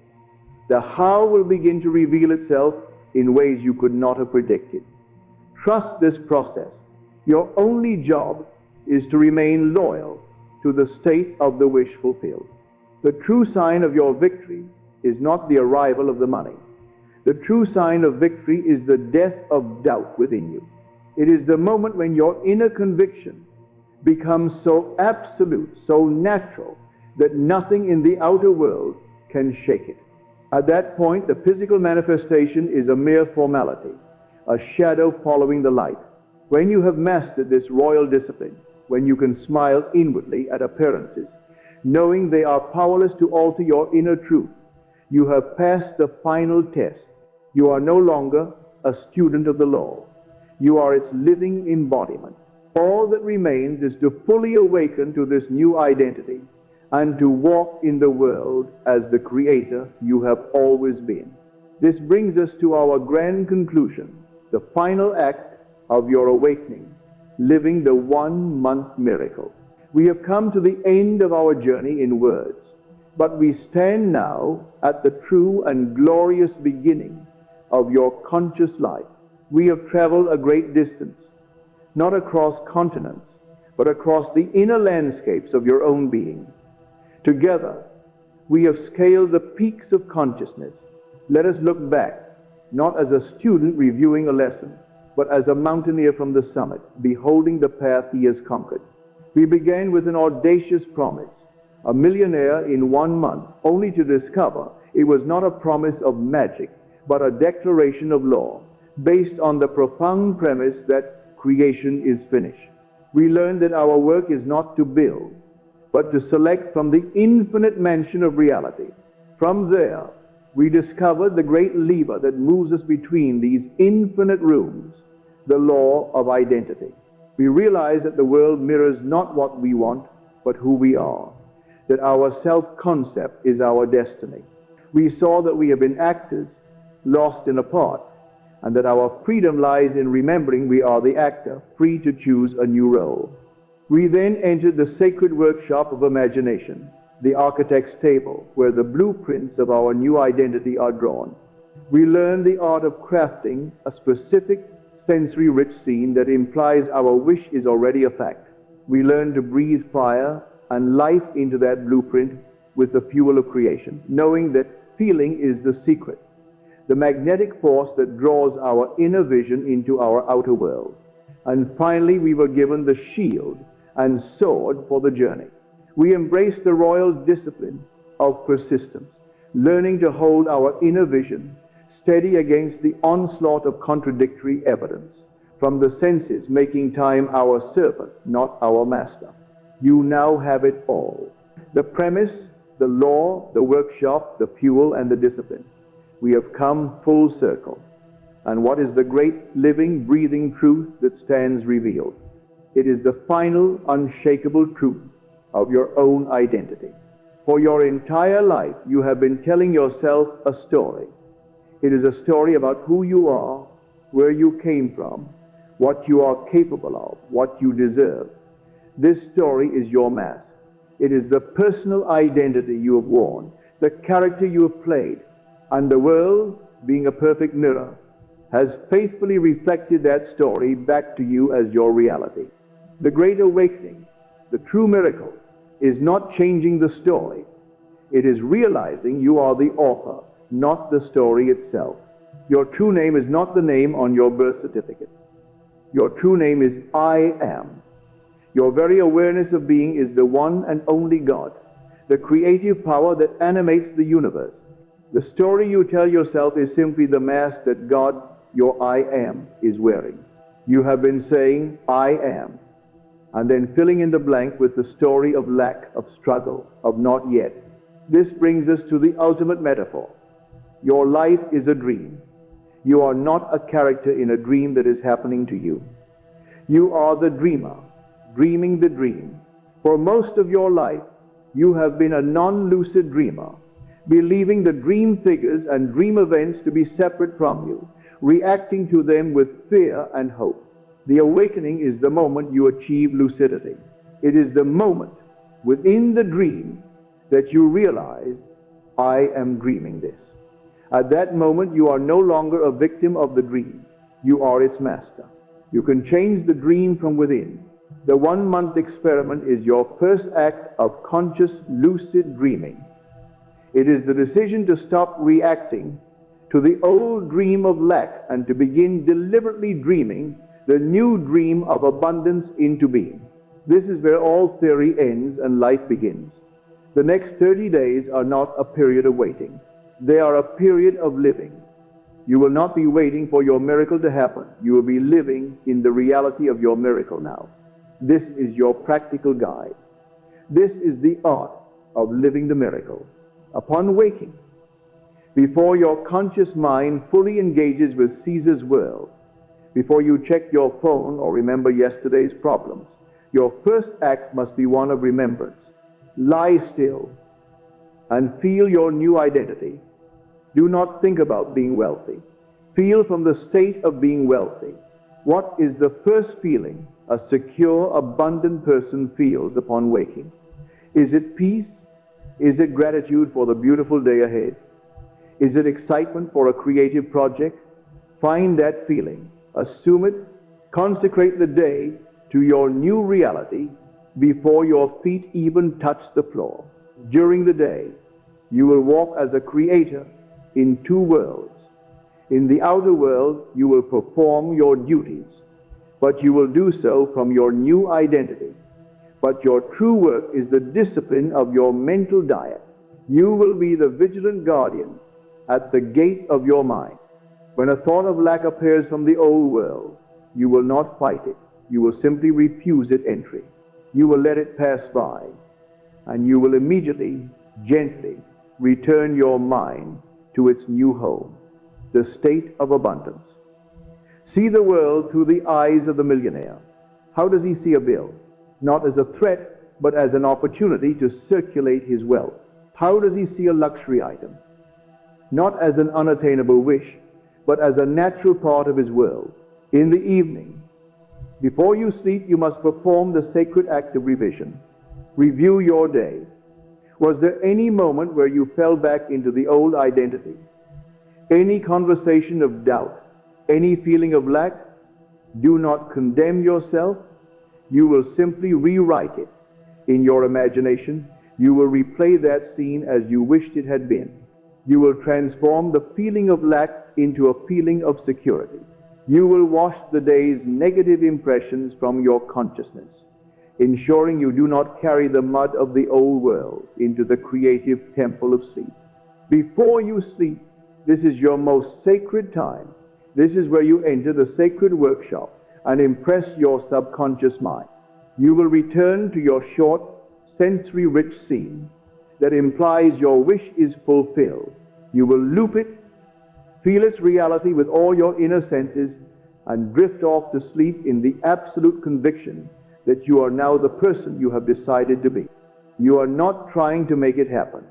The how will begin to reveal itself in ways you could not have predicted. Trust this process. Your only job is to remain loyal to the state of the wish fulfilled. The true sign of your victory is not the arrival of the money. The true sign of victory is the death of doubt within you. It is the moment when your inner conviction becomes so absolute, so natural, that nothing in the outer world can shake it. At that point, the physical manifestation is a mere formality, a shadow following the light. When you have mastered this royal discipline, when you can smile inwardly at appearances, knowing they are powerless to alter your inner truth, you have passed the final test. You are no longer a student of the law. You are its living embodiment. All that remains is to fully awaken to this new identity and to walk in the world as the creator you have always been. This brings us to our grand conclusion, the final act of your awakening, living the 1 month miracle. We have come to the end of our journey in words, but we stand now at the true and glorious beginning of your conscious life. We have traveled a great distance, not across continents, but across the inner landscapes of your own being. Together, we have scaled the peaks of consciousness. Let us look back, not as a student reviewing a lesson, but as a mountaineer from the summit, beholding the path he has conquered. We began with an audacious promise, a millionaire in 1 month, only to discover it was not a promise of magic, but a declaration of law, based on the profound premise that creation is finished. We learned that our work is not to build, but to select from the infinite mansion of reality. From there, we discovered the great lever that moves us between these infinite rooms, the law of identity. We realize that the world mirrors not what we want, but who we are, that our self-concept is our destiny. We saw that we have been actors, lost in a part, and that our freedom lies in remembering we are the actor, free to choose a new role. We then entered the sacred workshop of imagination, the architect's table, where the blueprints of our new identity are drawn. We learned the art of crafting a specific sensory-rich scene that implies our wish is already a fact. We learned to breathe fire and life into that blueprint with the fuel of creation, knowing that feeling is the secret, the magnetic force that draws our inner vision into our outer world. And finally, we were given the shield and sword for the journey. We embraced the royal discipline of persistence, learning to hold our inner vision steady against the onslaught of contradictory evidence from the senses, making time our servant, not our master. You now have it all: the premise, the law, the workshop, the fuel, and the discipline. We have come full circle. And what is the great living, breathing truth that stands revealed? It is the final, unshakable truth of your own identity. For your entire life, you have been telling yourself a story. It is a story about who you are, where you came from, what you are capable of, what you deserve. This story is your mask. It is the personal identity you have worn, the character you have played, and the world, being a perfect mirror, has faithfully reflected that story back to you as your reality. The great awakening, the true miracle, is not changing the story. It is realizing you are the author, not the story itself. Your true name is not the name on your birth certificate. Your true name is I am. Your very awareness of being is the one and only God, the creative power that animates the universe. The story you tell yourself is simply the mask that God, your I am, is wearing. You have been saying, I am, and then filling in the blank with the story of lack, of struggle, of not yet. This brings us to the ultimate metaphor. Your life is a dream. You are not a character in a dream that is happening to you. You are the dreamer, dreaming the dream. For most of your life, you have been a non-lucid dreamer, believing the dream figures and dream events to be separate from you, reacting to them with fear and hope. The awakening is the moment you achieve lucidity. It is the moment within the dream that you realize, I am dreaming this. At that moment, you are no longer a victim of the dream. You are its master. You can change the dream from within. The 1-month experiment is your first act of conscious, lucid dreaming. It is the decision to stop reacting to the old dream of lack and to begin deliberately dreaming the new dream of abundance into being. This is where all theory ends and life begins. The next 30 days are not a period of waiting. They are a period of living. You will not be waiting for your miracle to happen. You will be living in the reality of your miracle now. This is your practical guide. This is the art of living the miracle. Upon waking, before your conscious mind fully engages with Caesar's world, before you check your phone or remember yesterday's problems, your first act must be one of remembrance. Lie still and feel your new identity. Do not think about being wealthy. Feel from the state of being wealthy. What is the first feeling a secure, abundant person feels upon waking? Is it peace? Is it gratitude for the beautiful day ahead? Is it excitement for a creative project? Find that feeling. Assume it. Consecrate the day to your new reality before your feet even touch the floor. During the day, you will walk as a creator in 2 worlds. In the outer world, you will perform your duties, but you will do so from your new identity. But your true work is the discipline of your mental diet. You will be the vigilant guardian at the gate of your mind. When a thought of lack appears from the old world, you will not fight it. You will simply refuse its entry. You will let it pass by, and you will immediately, gently, return your mind to its new home, the state of abundance. See the world through the eyes of the millionaire. How does he see a bill? Not as a threat, but as an opportunity to circulate his wealth. How does he see a luxury item? Not as an unattainable wish, but as a natural part of his world. In the evening, before you sleep, you must perform the sacred act of revision. Review your day. Was there any moment where you fell back into the old identity? Any conversation of doubt? Any feeling of lack? Do not condemn yourself. You will simply rewrite it. In your imagination, you will replay that scene as you wished it had been. You will transform the feeling of lack into a feeling of security. You will wash the day's negative impressions from your consciousness, ensuring you do not carry the mud of the old world into the creative temple of sleep. Before you sleep, this is your most sacred time. This is where you enter the sacred workshop and impress your subconscious mind. You will return to your short, sensory-rich scene that implies your wish is fulfilled. You will loop it, feel its reality with all your inner senses, and drift off to sleep in the absolute conviction that you are now the person you have decided to be. You are not trying to make it happen.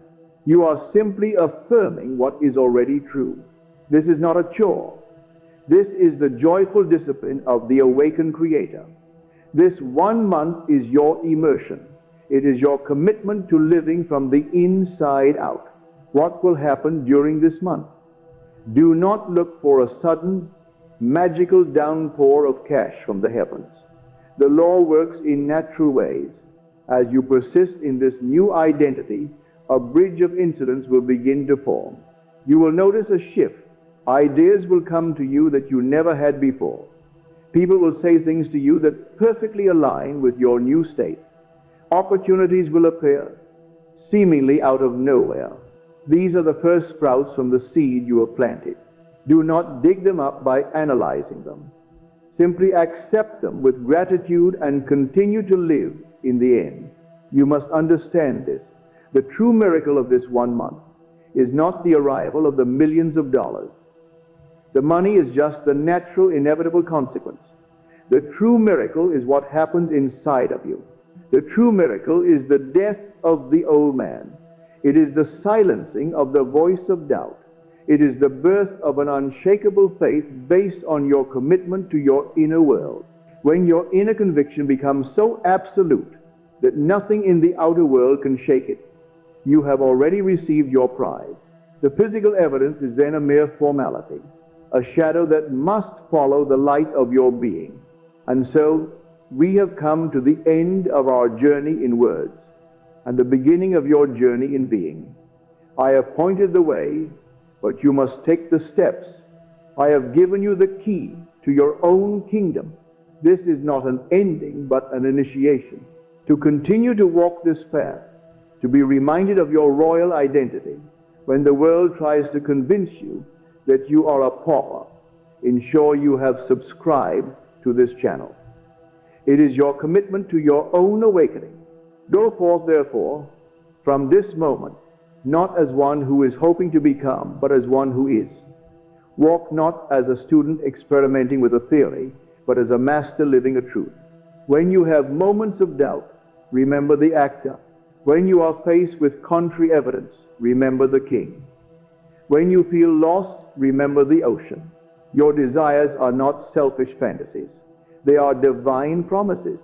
You are simply affirming what is already true. This is not a chore. This is the joyful discipline of the awakened Creator. This 1 month is your immersion. It is your commitment to living from the inside out. What will happen during this month? Do not look for a sudden, magical downpour of cash from the heavens. The law works in natural ways. As you persist in this new identity, a bridge of incidents will begin to form. You will notice a shift. Ideas will come to you that you never had before. People will say things to you that perfectly align with your new state. Opportunities will appear, seemingly out of nowhere. These are the first sprouts from the seed you have planted. Do not dig them up by analyzing them. Simply accept them with gratitude and continue to live in the end. You must understand this. The true miracle of this 1 month is not the arrival of the millions of dollars. The money is just the natural, inevitable consequence. The true miracle is what happens inside of you. The true miracle is the death of the old man. It is the silencing of the voice of doubt. It is the birth of an unshakable faith based on your commitment to your inner world. When your inner conviction becomes so absolute that nothing in the outer world can shake it, you have already received your prize. The physical evidence is then a mere formality, a shadow that must follow the light of your being. And so, we have come to the end of our journey in words and the beginning of your journey in being. I have pointed the way, but you must take the steps. I have given you the key to your own kingdom. This is not an ending, but an initiation. To continue to walk this path, to be reminded of your royal identity when the world tries to convince you that you are a pauper, ensure you have subscribed to this channel. It is your commitment to your own awakening. Go forth, therefore, from this moment, not as one who is hoping to become, but as one who is. Walk not as a student experimenting with a theory, but as a master living a truth. When you have moments of doubt, remember the actor. When you are faced with contrary evidence, remember the king. When you feel lost, remember the ocean. Your desires are not selfish fantasies. They are divine promises.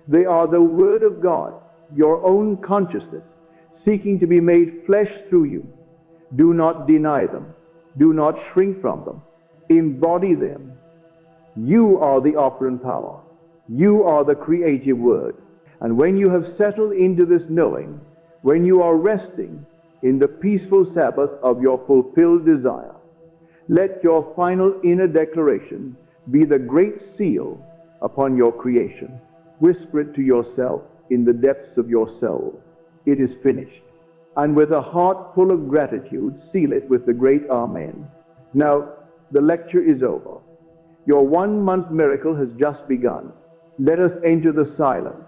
They are the Word of God, your own consciousness, seeking to be made flesh through you. Do not deny them. Do not shrink from them. Embody them. You are the operant power. You are the creative word. And when you have settled into this knowing, when you are resting in the peaceful Sabbath of your fulfilled desire, let your final inner declaration be the great seal upon your creation. Whisper it to yourself in the depths of your soul. It is finished. And with a heart full of gratitude, seal it with the great Amen. Now, the lecture is over. Your 1 month miracle has just begun. Let us enter the silence